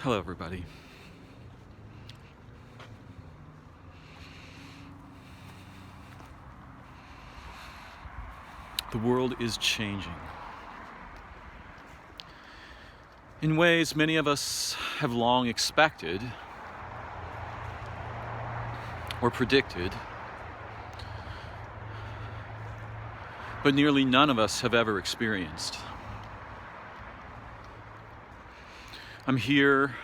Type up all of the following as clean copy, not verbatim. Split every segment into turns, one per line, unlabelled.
Hello, everybody. The world is changing in ways many of us have long expected or predicted, but nearly none of us have ever experienced. I'm here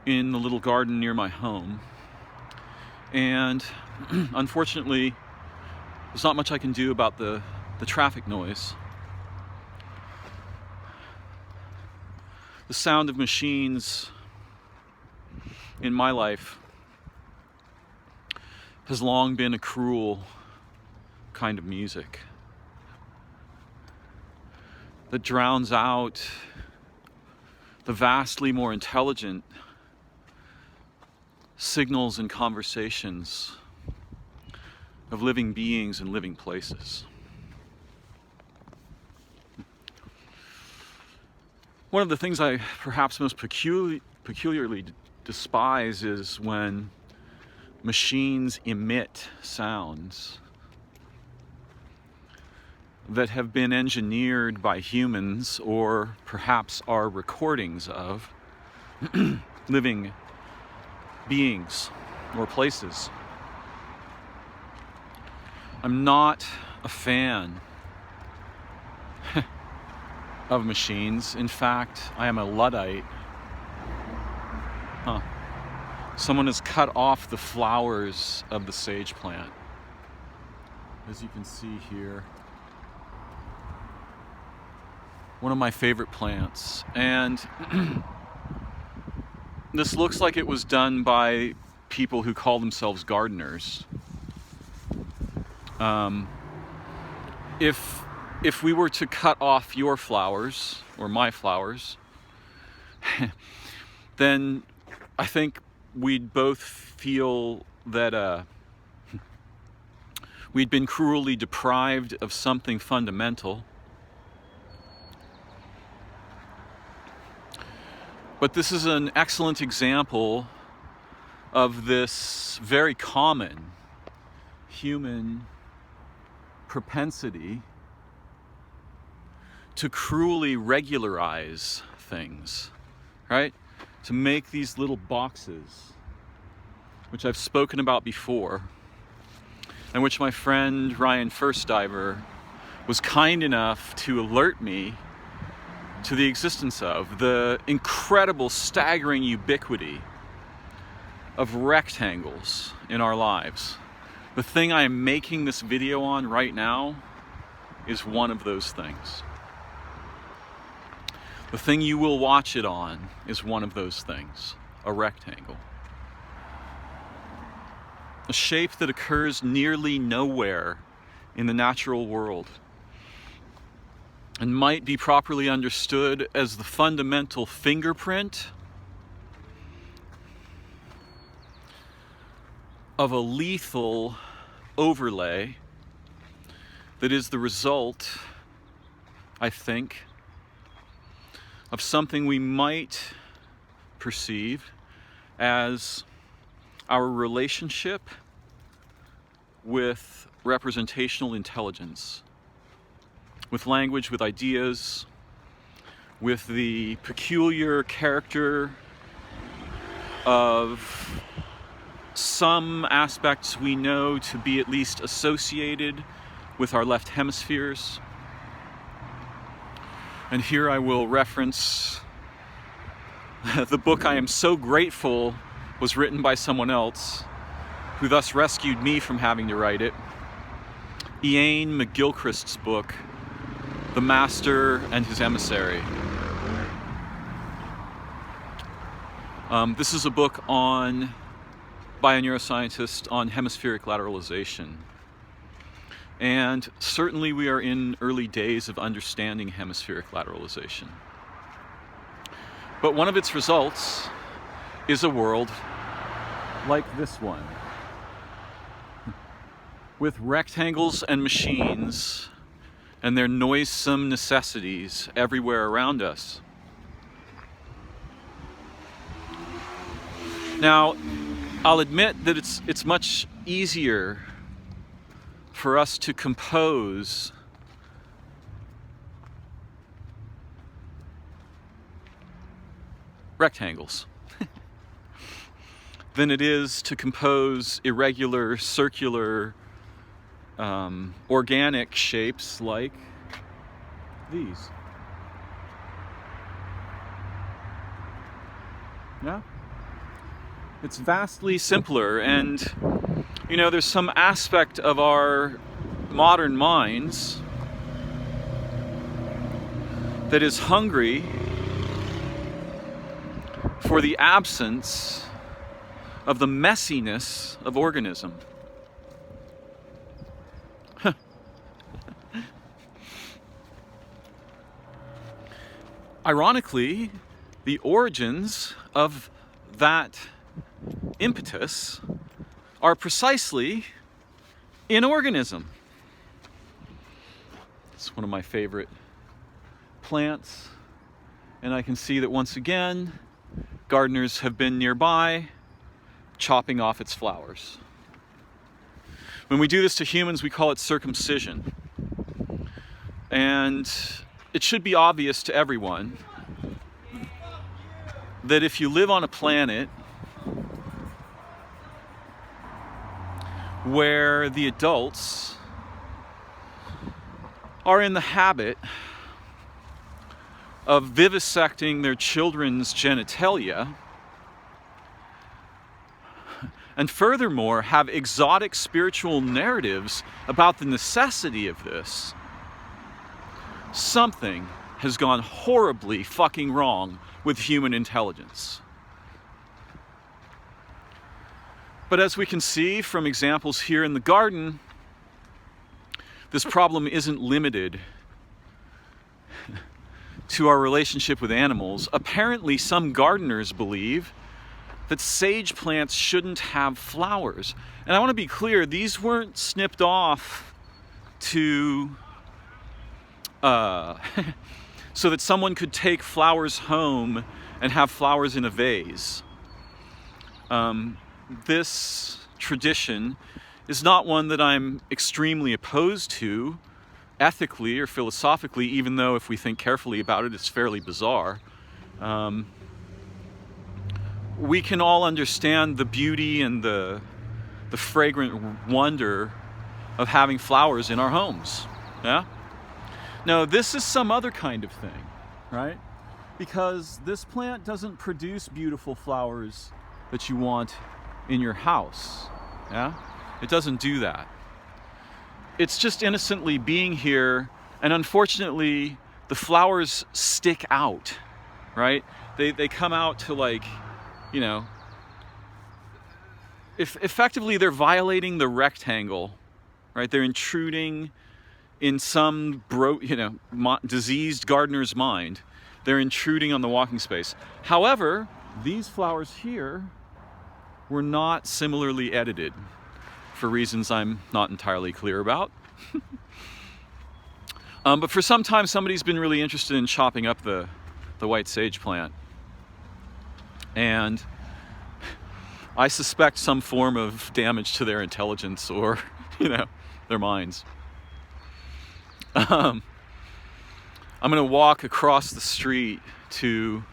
in the little garden near my home, and unfortunately, there's not much I can do about the traffic noise. The sound of machines in my life has long been a cruel kind of music that drowns out the vastly more intelligent signals and conversations of living beings and living places. One of the things I perhaps most peculiarly despise is when machines emit sounds that have been engineered by humans, or perhaps are recordings of living beings or places. I'm not a fan of machines. In fact, I am a Luddite. Someone has cut off the flowers of the sage plant, as you can see here. One of my favorite plants. And this looks like it was done by people who call themselves gardeners. If we were to cut off your flowers, or my flowers, then I think we'd both feel that we'd been cruelly deprived of something fundamental. But this is an excellent example of this very common human propensity to cruelly regularize things, right? To make these little boxes, which I've spoken about before, and which my friend Ryan Firstdiver was kind enough to alert me to the existence of, the incredible, staggering ubiquity of rectangles in our lives. The thing I am making this video on right now is one of those things. The thing you will watch it on is one of those things, a rectangle. A shape that occurs nearly nowhere in the natural world, and might be properly understood as the fundamental fingerprint of a lethal overlay that is the result, I think, of something we might perceive as our relationship with representational intelligence, with language, with ideas, with the peculiar character of some aspects we know to be at least associated with our left hemispheres. And here I will reference the book I am so grateful was written by someone else, who thus rescued me from having to write it. Ian McGilchrist's book, The Master and His Emissary. This is a book by a neuroscientist on hemispheric lateralization. And certainly we are in early days of understanding hemispheric lateralization. But one of its results is a world like this one, with rectangles and machines and their noisome necessities everywhere around us. Now, I'll admit that it's much easier for us to compose rectangles than it is to compose irregular, circular, organic shapes like these. Yeah? It's vastly simpler, and you know, there's some aspect of our modern minds that is hungry for the absence of the messiness of organism. Ironically, the origins of that impetus are precisely in organism. It's one of my favorite plants, and I can see that once again gardeners have been nearby chopping off its flowers. When we do this to humans, we call it circumcision. And it should be obvious to everyone that if you live on a planet where the adults are in the habit of vivisecting their children's genitalia, and furthermore have exotic spiritual narratives about the necessity of this, something has gone horribly fucking wrong with human intelligence. But as we can see from examples here in the garden, this problem isn't limited to our relationship with animals. Apparently, some gardeners believe that sage plants shouldn't have flowers. And I want to be clear, these weren't snipped off to so that someone could take flowers home and have flowers in a vase. This tradition is not one that I'm extremely opposed to ethically or philosophically, even though if we think carefully about it, it's fairly bizarre. We can all understand the beauty and the fragrant wonder of having flowers in our homes. Yeah? No, this is some other kind of thing, right? Because this plant doesn't produce beautiful flowers that you want in your house. Yeah? It doesn't do that. It's just innocently being here, and unfortunately, the flowers stick out, right? They come out to, like, you know, if effectively they're violating the rectangle, right? They're intruding in some diseased gardener's mind. They're intruding on the walking space. However, these flowers here were not similarly edited for reasons I'm not entirely clear about. But for some time, somebody's been really interested in chopping up the white sage plant. And I suspect some form of damage to their intelligence or, their minds. I'm going to walk across the street to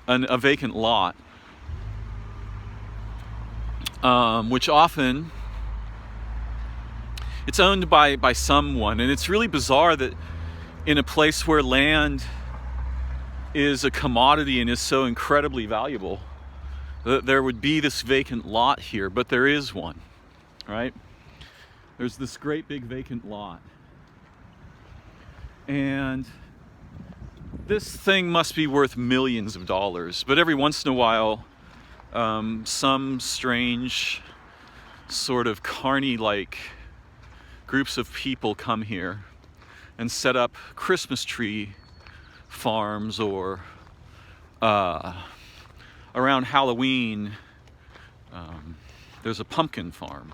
a vacant lot, which often it's owned by someone. And it's really bizarre that in a place where land is a commodity and is so incredibly valuable, that there would be this vacant lot here, but there is one, right? There's this great big vacant lot. And this thing must be worth millions of dollars, but every once in a while, some strange sort of carny-like groups of people come here and set up Christmas tree farms, or around Halloween, there's a pumpkin farm.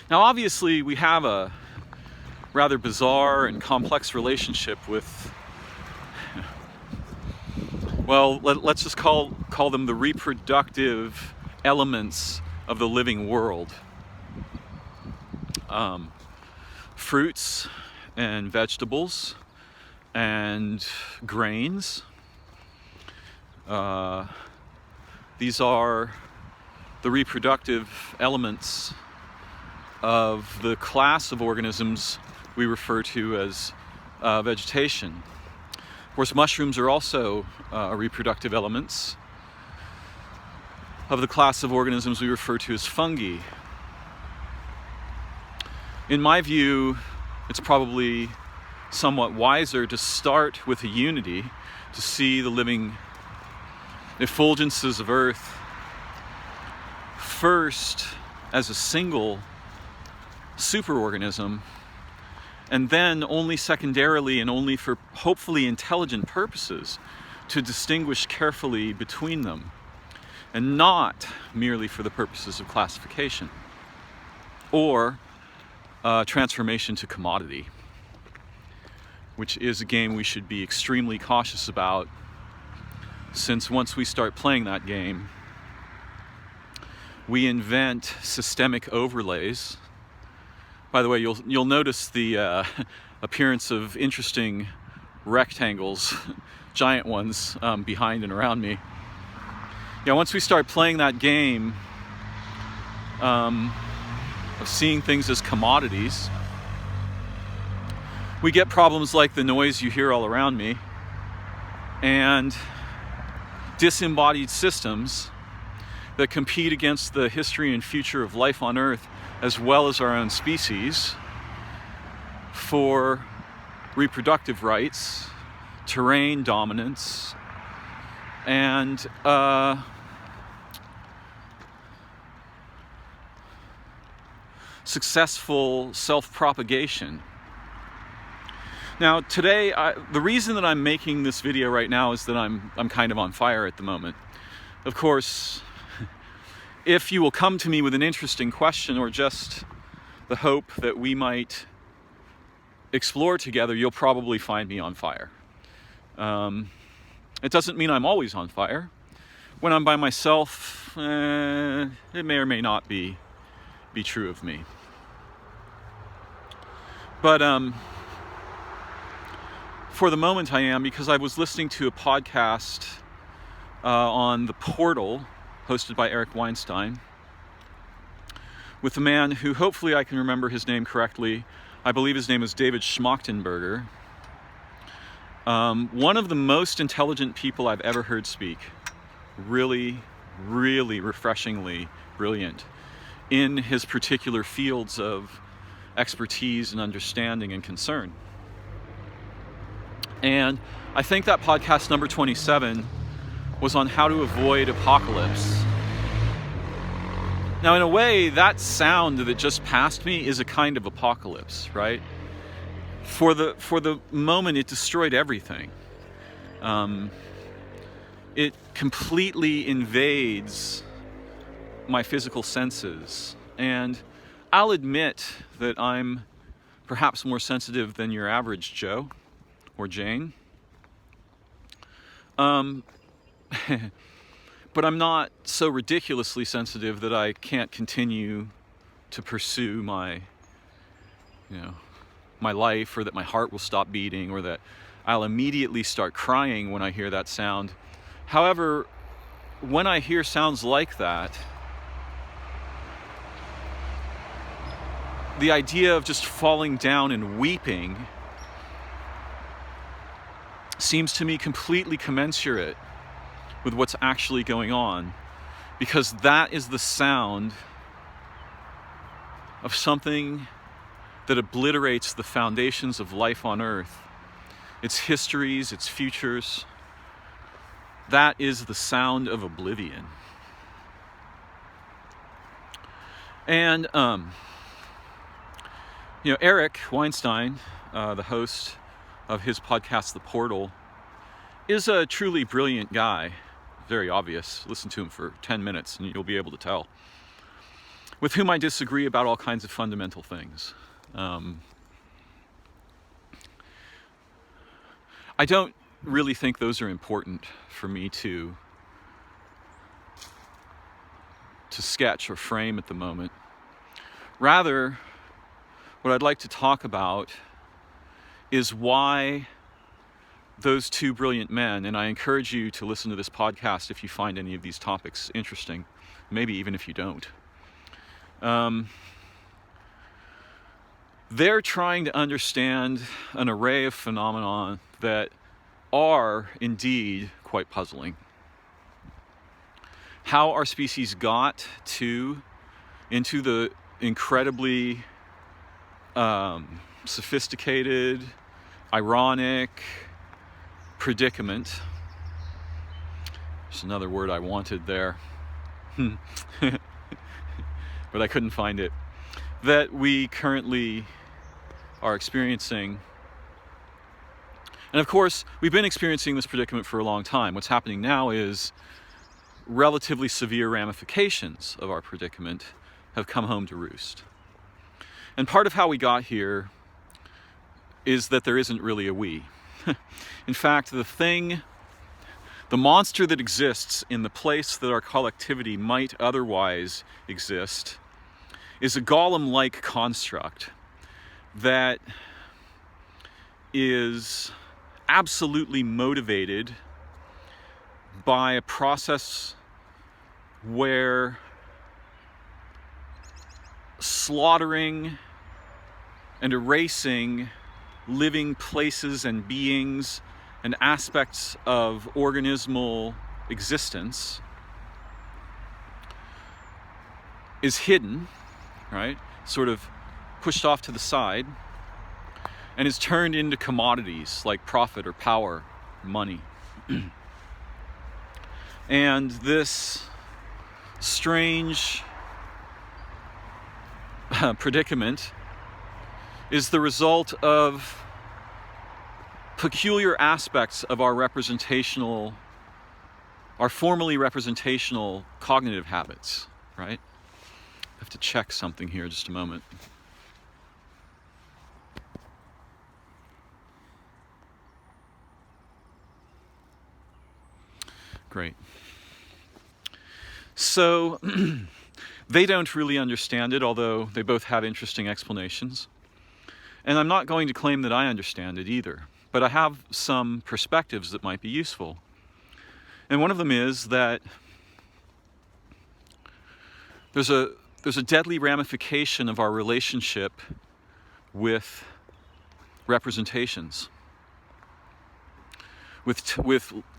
Now, obviously, we have a rather bizarre and complex relationship with well, let's just call them the reproductive elements of the living world. Fruits and vegetables and grains. These are the reproductive elements of the class of organisms we refer to as vegetation. Of course, mushrooms are also reproductive elements of the class of organisms we refer to as fungi. In my view, it's probably somewhat wiser to start with a unity, to see the living effulgences of Earth first as a single superorganism, and then only secondarily and only for hopefully intelligent purposes to distinguish carefully between them, and not merely for the purposes of classification or transformation to commodity, which is a game we should be extremely cautious about, since once we start playing that game, we invent systemic overlays. By the way, you'll notice the appearance of interesting rectangles, giant ones, behind and around me. Yeah, once we start playing that game of seeing things as commodities, we get problems like the noise you hear all around me, and disembodied systems that compete against the history and future of life on Earth, as well as our own species, for reproductive rights, terrain dominance, and successful self-propagation. Now, today, the reason that I'm making this video right now is that I'm kind of on fire at the moment. Of course, if you will come to me with an interesting question or just the hope that we might explore together, you'll probably find me on fire. It doesn't mean I'm always on fire. When I'm by myself, it may or may not be true of me. But for the moment I am, because I was listening to a podcast on The Portal, hosted by Eric Weinstein, with a man who, hopefully I can remember his name correctly, I believe his name is David Schmachtenberger. One of the most intelligent people I've ever heard speak. Really, really refreshingly brilliant in his particular fields of expertise and understanding and concern. And I think that podcast number 27 was on how to avoid apocalypse. Now, in a way, that sound that just passed me is a kind of apocalypse, right? For the moment, it destroyed everything. It completely invades my physical senses. And I'll admit that I'm perhaps more sensitive than your average Joe or Jane. But I'm not so ridiculously sensitive that I can't continue to pursue my life, or that my heart will stop beating, or that I'll immediately start crying when I hear that sound. However, when I hear sounds like that, the idea of just falling down and weeping seems to me completely commensurate with what's actually going on, because that is the sound of something that obliterates the foundations of life on Earth, its histories, its futures. That is the sound of oblivion. And Eric Weinstein, the host of his podcast The Portal, is a truly brilliant guy. Very obvious. Listen to him for 10 minutes and you'll be able to tell. With whom I disagree about all kinds of fundamental things. I don't really think those are important for me to sketch or frame at the moment. Rather, what I'd like to talk about is why those two brilliant men, and I encourage you to listen to this podcast if you find any of these topics interesting, maybe even if you don't. They're trying to understand an array of phenomena that are indeed quite puzzling. How our species got into the incredibly sophisticated, ironic predicament. There's another word I wanted there, but I couldn't find it, that we currently are experiencing. And of course, we've been experiencing this predicament for a long time. What's happening now is relatively severe ramifications of our predicament have come home to roost. And part of how we got here is that there isn't really a we. In fact, the monster that exists in the place that our collectivity might otherwise exist is a golem-like construct that is absolutely motivated by a process where slaughtering and erasing living places and beings and aspects of organismal existence is hidden, right? Sort of pushed off to the side, and is turned into commodities like profit or power, money. And this strange predicament is the result of peculiar aspects of our formerly representational cognitive habits, right? I have to check something here just a moment. Great. So they don't really understand it, although they both have interesting explanations. And I'm not going to claim that I understand it either, but I have some perspectives that might be useful. And one of them is that there's a deadly ramification of our relationship with representations, with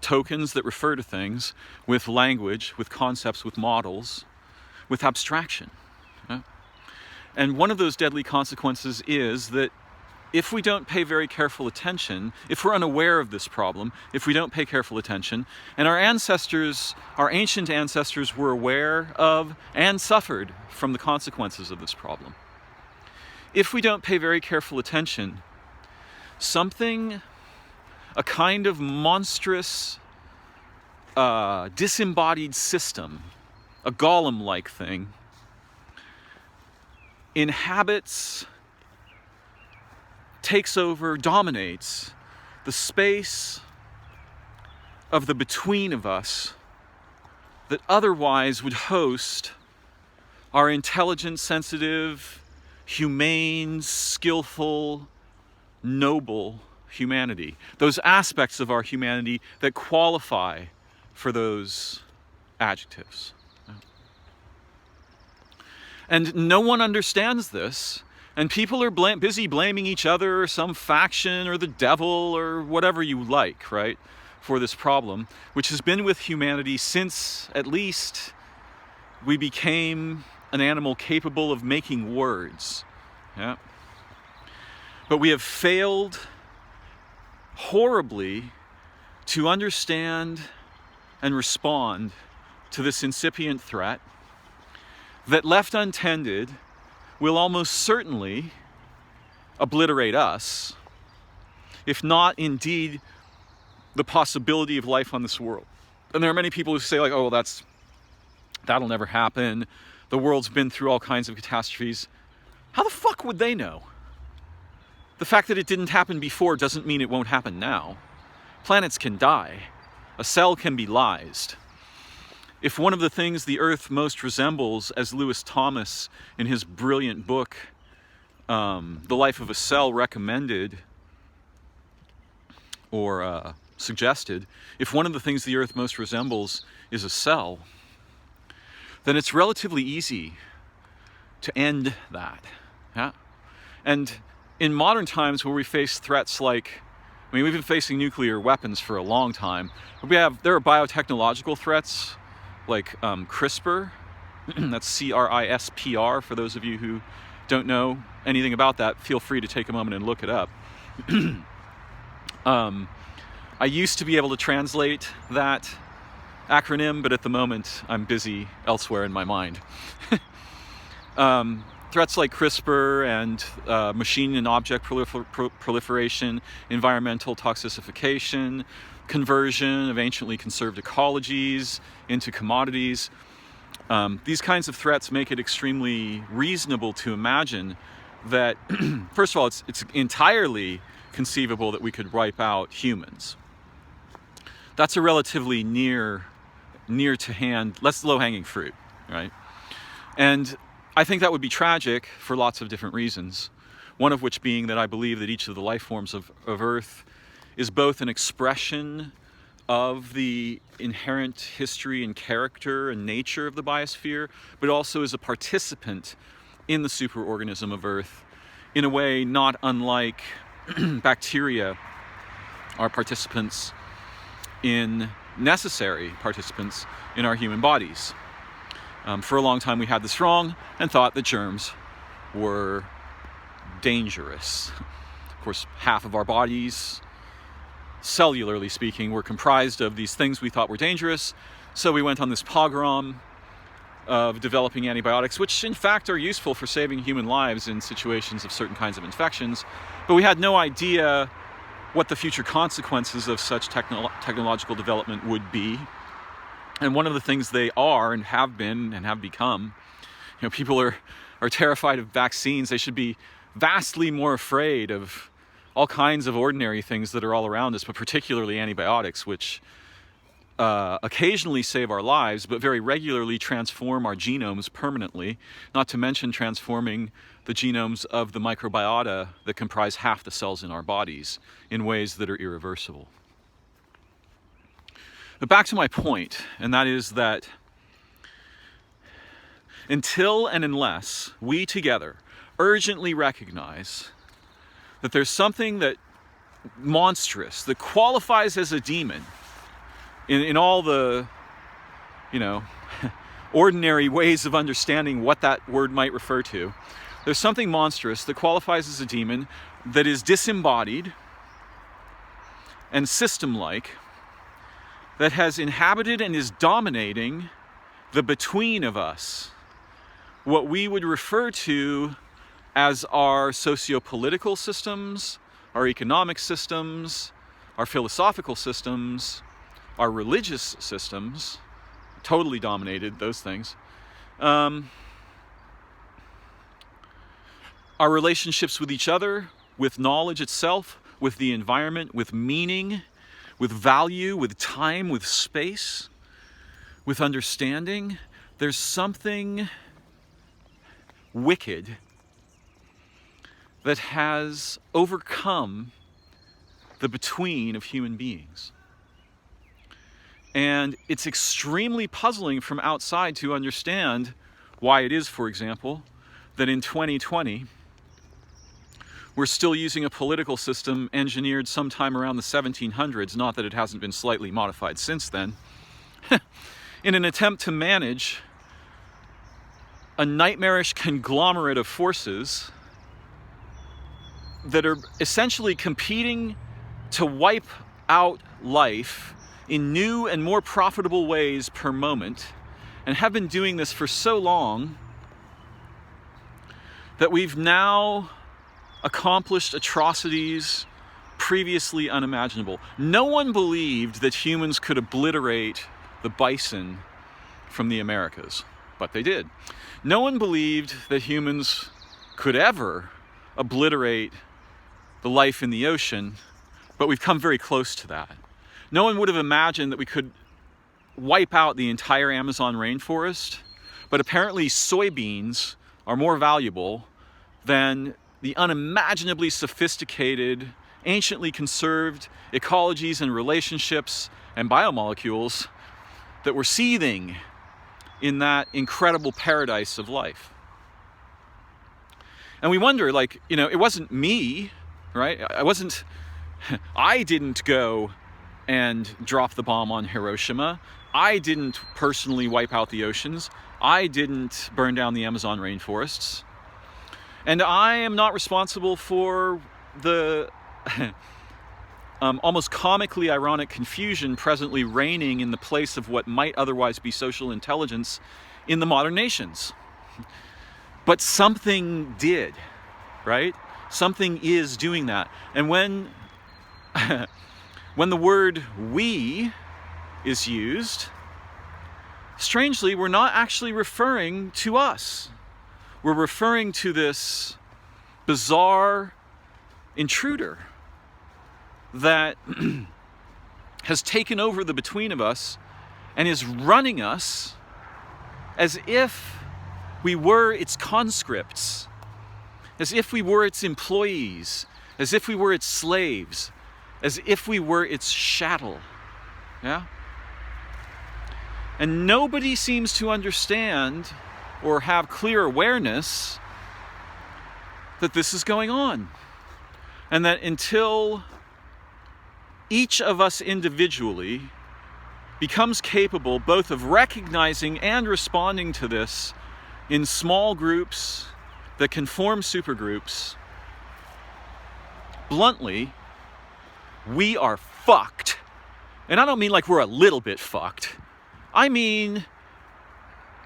tokens that refer to things, with language, with concepts, with models, with abstraction. Yeah? And one of those deadly consequences is that if we don't pay very careful attention, if we're unaware of this problem, if we don't pay careful attention, and our ancient ancestors were aware of and suffered from the consequences of this problem. If we don't pay very careful attention, a kind of monstrous, disembodied system, a golem-like thing, inhabits, takes over, dominates the space of the between of us that otherwise would host our intelligent, sensitive, humane, skillful, noble humanity. Those aspects of our humanity that qualify for those adjectives. And no one understands this, and people are busy blaming each other or some faction or the devil or whatever you like, right, for this problem, which has been with humanity since at least we became an animal capable of making words. Yeah. But we have failed horribly to understand and respond to this incipient threat that, left untended, will almost certainly obliterate us, if not indeed the possibility of life on this world. And there are many people who say, like, oh, well, that'll never happen. The world's been through all kinds of catastrophes. How the fuck would they know? The fact that it didn't happen before doesn't mean it won't happen now. Planets can die. A cell can be lysed. If one of the things the Earth most resembles, as Lewis Thomas in his brilliant book, The Life of a Cell, recommended or suggested, if one of the things the Earth most resembles is a cell, then it's relatively easy to end that. Yeah? And in modern times where we face threats like, I mean, we've been facing nuclear weapons for a long time. There are biotechnological threats like CRISPR, that's C-R-I-S-P-R, for those of you who don't know anything about that, feel free to take a moment and look it up. I used to be able to translate that acronym, but at the moment I'm busy elsewhere in my mind. Threats like CRISPR and machine and object proliferation, environmental toxification, conversion of anciently conserved ecologies into commodities. These kinds of threats make it extremely reasonable to imagine that, first of all, it's entirely conceivable that we could wipe out humans. That's a relatively near to hand, less low-hanging fruit, right? And I think that would be tragic for lots of different reasons. One of which being that I believe that each of the life forms of Earth is both an expression of the inherent history and character and nature of the biosphere, but also is a participant in the superorganism of Earth in a way not unlike bacteria are necessary participants in our human bodies. For a long time we had this wrong and thought that germs were dangerous. Of course, half of our bodies, cellularly speaking, were comprised of these things we thought were dangerous, so we went on this pogrom of developing antibiotics, which in fact are useful for saving human lives in situations of certain kinds of infections, but we had no idea what the future consequences of such technological development would be. And one of the things they are and have been and have become, people are terrified of vaccines. They should be vastly more afraid of all kinds of ordinary things that are all around us, but particularly antibiotics, which occasionally save our lives, but very regularly transform our genomes permanently, not to mention transforming the genomes of the microbiota that comprise half the cells in our bodies in ways that are irreversible. But back to my point, and that is that until and unless we together urgently recognize that there's something that monstrous, that qualifies as a demon in all the, ordinary ways of understanding what that word might refer to, there's something monstrous that qualifies as a demon that is disembodied and system-like, that has inhabited and is dominating the between of us, what we would refer to as our socio-political systems, our economic systems, our philosophical systems, our religious systems, totally dominated those things, our relationships with each other, with knowledge itself, with the environment, with meaning, with value, with time, with space, with understanding. There's something wicked that has overcome the between of human beings. And it's extremely puzzling from outside to understand why it is, for example, that in 2020, we're still using a political system engineered sometime around the 1700s, not that it hasn't been slightly modified since then, in an attempt to manage a nightmarish conglomerate of forces that are essentially competing to wipe out life in new and more profitable ways per moment, and have been doing this for so long that we've now accomplished atrocities previously unimaginable. No one believed that humans could obliterate the bison from the Americas, but they did. No one believed that humans could ever obliterate the life in the ocean, but we've come very close to that. no one would have imagined that we could wipe out the entire Amazon rainforest, but apparently soybeans are more valuable than the unimaginably sophisticated, anciently conserved ecologies and relationships and biomolecules that were seething in that incredible paradise of life. And we wonder, like, you know, it wasn't me, right? I didn't go and drop the bomb on Hiroshima. I didn't personally wipe out the oceans. I didn't burn down the Amazon rainforests. And I am not responsible for the almost comically ironic confusion presently reigning in the place of what might otherwise be social intelligence in the modern nations. But something did, right? Something is doing that. And when the word we is used, strangely, we're not actually referring to us. We're referring to this bizarre intruder that has taken over the between of us and is running us as if we were its conscripts, as if we were its employees, as if we were its slaves, as if we were its chattel. Yeah? And nobody seems to understand or have clear awareness that this is going on. And that until each of us individually becomes capable both of recognizing and responding to this in small groups that can form supergroups, bluntly, we are fucked. And I don't mean like we're a little bit fucked. I mean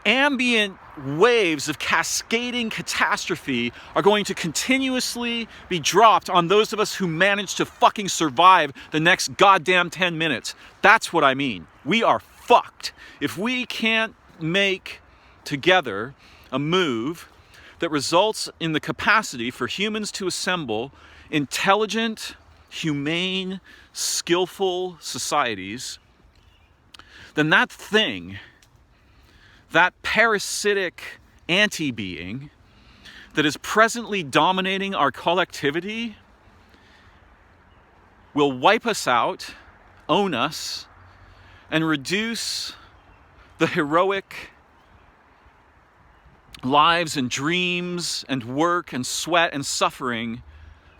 ambient waves of cascading catastrophe are going to continuously be dropped on those of us who manage to fucking survive the next goddamn 10 minutes. That's what I mean. We are fucked. If we can't make together a move that results in the capacity for humans to assemble intelligent, humane, skillful societies, then that thing, that parasitic anti-being that is presently dominating our collectivity, will wipe us out, own us, and reduce the heroic lives and dreams and work and sweat and suffering,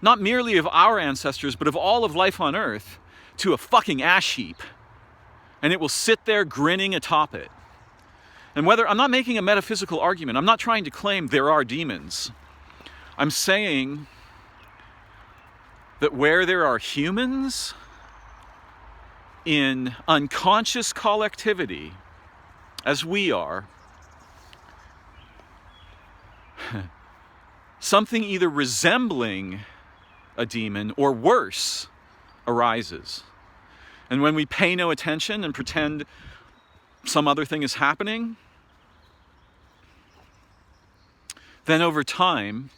not merely of our ancestors, but of all of life on earth, to a fucking ash heap. And it will sit there grinning atop it. And I'm not making a metaphysical argument. I'm not trying to claim there are demons. I'm saying that where there are humans in unconscious collectivity, as we are, something either resembling a demon or worse arises. And when we pay no attention and pretend some other thing is happening, then over time,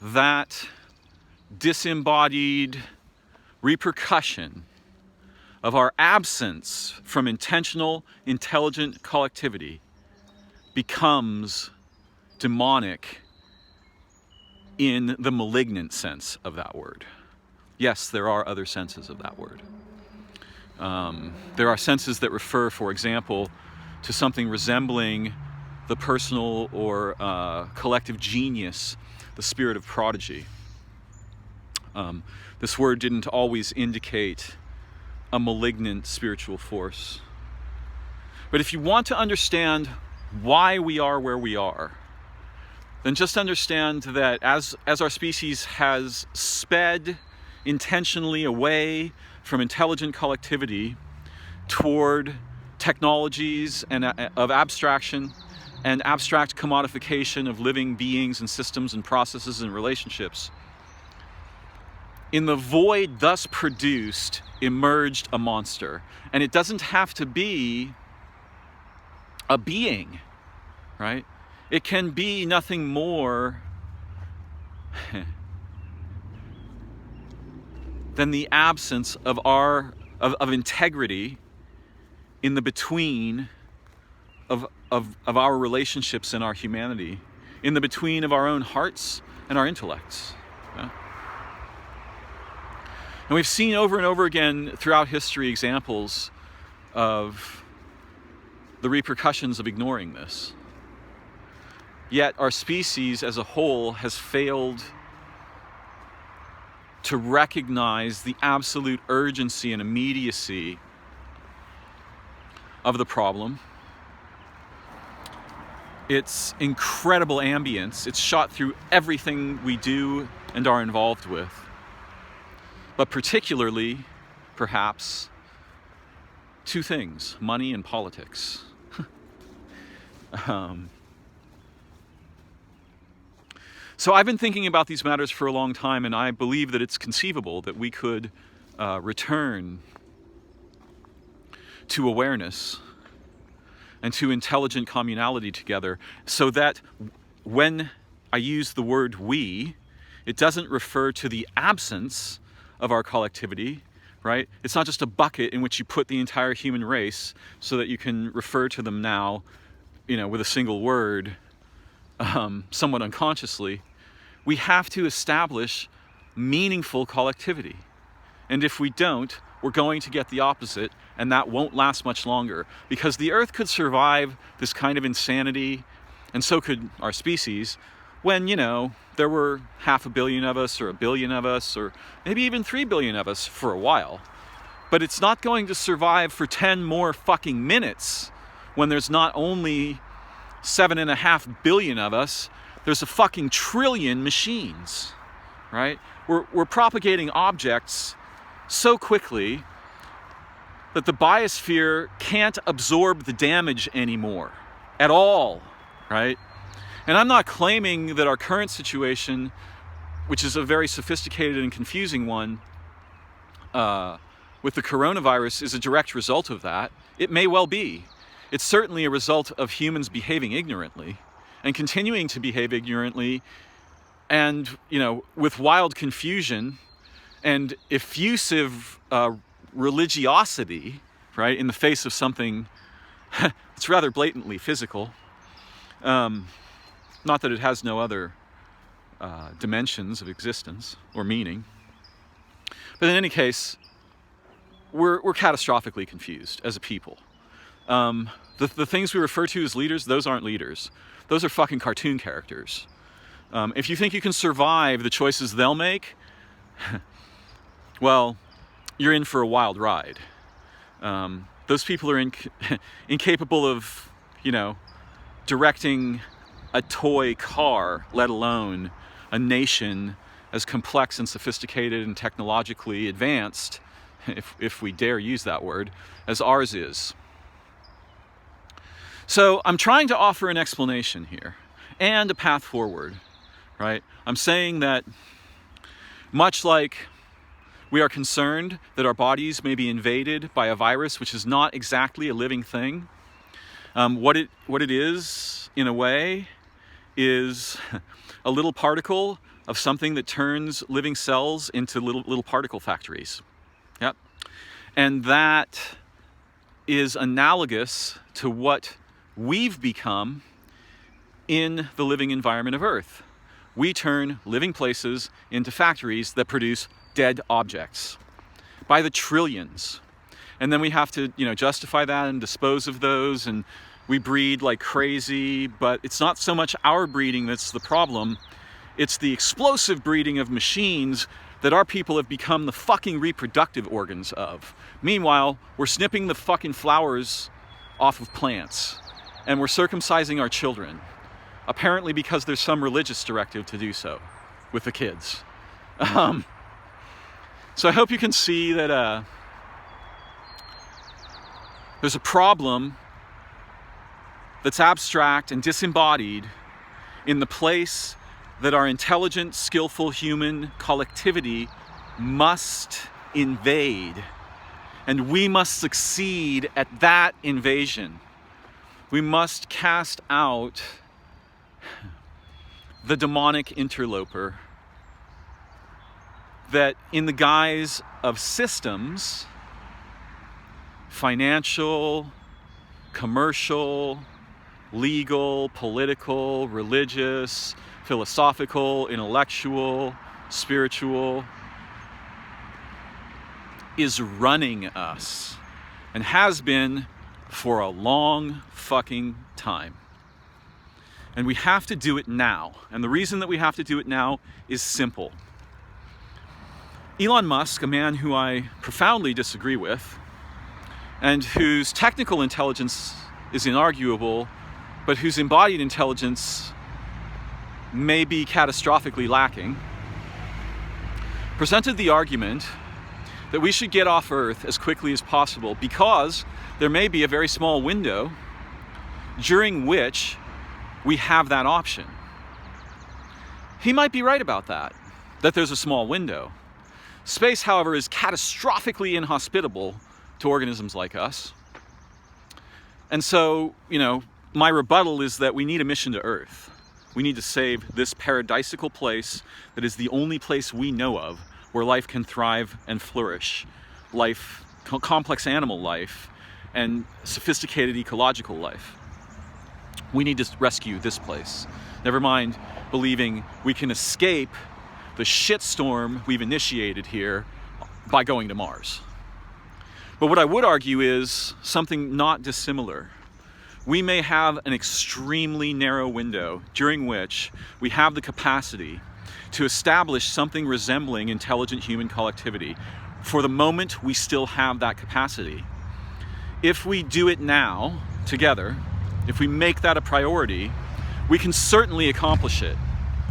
that disembodied repercussion of our absence from intentional, intelligent collectivity becomes demonic in the malignant sense of that word. Yes, there are other senses of that word. There are senses that refer, for example, to something resembling the personal or collective genius, the spirit of prodigy. This word didn't always indicate a malignant spiritual force. But if you want to understand why we are where we are, then just understand that as our species has sped intentionally away from intelligent collectivity toward technologies and of abstraction and abstract commodification of living beings and systems and processes and relationships, in the void thus produced emerged a monster. And it doesn't have to be a being, right? It can be nothing more than the absence of our of integrity in the between of our relationships and our humanity, in the between of our own hearts and our intellects. Yeah? And we've seen over and over again throughout history examples of the repercussions of ignoring this. Yet our species as a whole has failed to recognize the absolute urgency and immediacy of the problem. Its incredible ambience, it's shot through everything we do and are involved with. But particularly, perhaps, two things: money and politics. So I've been thinking about these matters for a long time, and I believe that it's conceivable that we could return to awareness and to intelligent communality together, so that when I use the word we, it doesn't refer to the absence of our collectivity, right? It's not just a bucket in which you put the entire human race so that you can refer to them now, with a single word, somewhat unconsciously. We have to establish meaningful collectivity. And if we don't, we're going to get the opposite, and that won't last much longer. Because the Earth could survive this kind of insanity, and so could our species, when, there were 500 million of us, or 1 billion of us, or maybe even 3 billion of us for a while. But it's not going to survive for 10 more fucking minutes when there's not only 7.5 billion of us, there's a fucking trillion machines, right? We're propagating objects so quickly that the biosphere can't absorb the damage anymore at all, right? And I'm not claiming that our current situation, which is a very sophisticated and confusing one, with the coronavirus, is a direct result of that. It may well be. It's certainly a result of humans behaving ignorantly and continuing to behave ignorantly and, with wild confusion and effusive religiosity, right, in the face of something that's rather blatantly physical. Not that it has no other dimensions of existence or meaning. But in any case, we're catastrophically confused as a people. The things we refer to as leaders, those aren't leaders. Those are fucking cartoon characters. If you think you can survive the choices they'll make, well, you're in for a wild ride. Those people are incapable of, directing a toy car, let alone a nation as complex and sophisticated and technologically advanced, if we dare use that word, as ours is. So I'm trying to offer an explanation here and a path forward, right? I'm saying that much like we are concerned that our bodies may be invaded by a virus which is not exactly a living thing, what it is, in a way, is a little particle of something that turns living cells into little particle factories. Yep. And that is analogous to what we've become in the living environment of Earth. We turn living places into factories that produce dead objects by the trillions. And then we have to, justify that and dispose of those, and we breed like crazy, but it's not so much our breeding that's the problem. It's the explosive breeding of machines that our people have become the fucking reproductive organs of. Meanwhile, we're snipping the fucking flowers off of plants, and we're circumcising our children, apparently because there's some religious directive to do so with the kids. So I hope you can see that there's a problem that's abstract and disembodied in the place that our intelligent, skillful human collectivity must invade. And we must succeed at that invasion. We must cast out the demonic interloper that, in the guise of systems, financial, commercial, legal, political, religious, philosophical, intellectual, spiritual, is running us and has been for a long fucking time. And we have to do it now. And the reason that we have to do it now is simple. Elon Musk, a man who I profoundly disagree with, and whose technical intelligence is inarguable, but whose embodied intelligence may be catastrophically lacking, presented the argument that we should get off Earth as quickly as possible because there may be a very small window during which we have that option. He might be right about that there's a small window. Space, however, is catastrophically inhospitable to organisms like us. And so, my rebuttal is that we need a mission to Earth. We need to save this paradisical place that is the only place we know of where life can thrive and flourish. Life, complex animal life, and sophisticated ecological life. We need to rescue this place. Never mind believing we can escape the shitstorm we've initiated here by going to Mars. But what I would argue is something not dissimilar. We may have an extremely narrow window during which we have the capacity to establish something resembling intelligent human collectivity. For the moment, we still have that capacity. If we do it now, together, if we make that a priority, we can certainly accomplish it.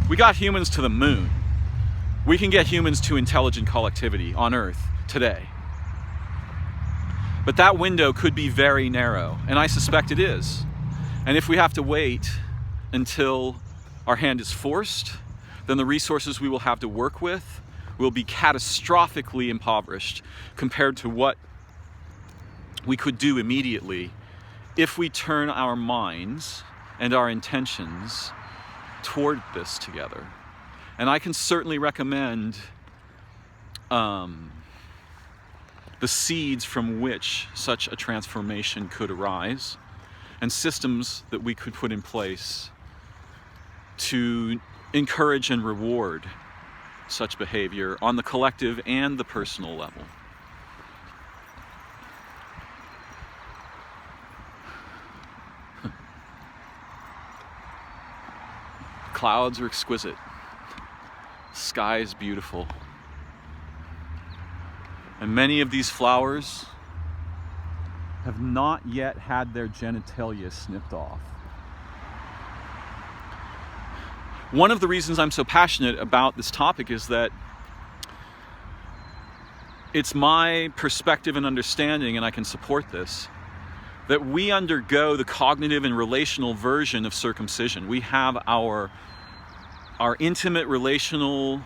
We got humans to the moon. We can get humans to intelligent collectivity on Earth today. But that window could be very narrow, and I suspect it is. And if we have to wait until our hand is forced, then the resources we will have to work with will be catastrophically impoverished compared to what we could do immediately if we turn our minds and our intentions toward this together. And I can certainly recommend the seeds from which such a transformation could arise and systems that we could put in place to encourage and reward such behavior on the collective and the personal level. Clouds are exquisite. Sky is beautiful. And many of these flowers have not yet had their genitalia snipped off. One of the reasons I'm so passionate about this topic is that it's my perspective and understanding, and I can support this, that we undergo the cognitive and relational version of circumcision. We have our intimate relational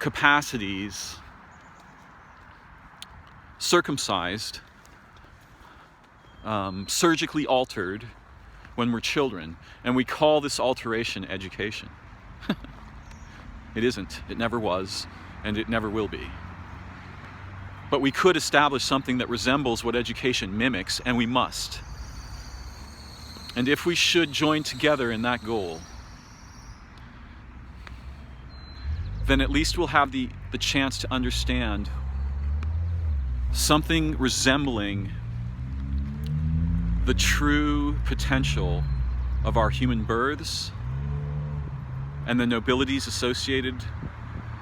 capacities circumcised, surgically altered when we're children, and we call this alteration education. It isn't, it never was, and it never will be. But we could establish something that resembles what education mimics, and we must. And if we should join together in that goal, then at least we'll have the chance to understand something resembling the true potential of our human births and the nobilities associated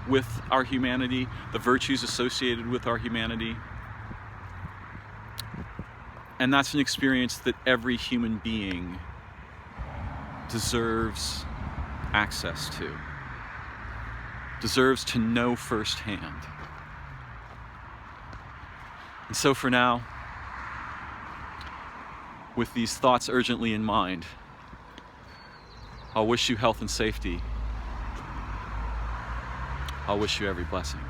with our humanity, the virtues associated with our humanity. And that's an experience that every human being deserves access to, deserves to know firsthand. And so for now, with these thoughts urgently in mind, I'll wish you health and safety. I'll wish you every blessing.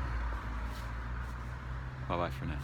Bye-bye for now.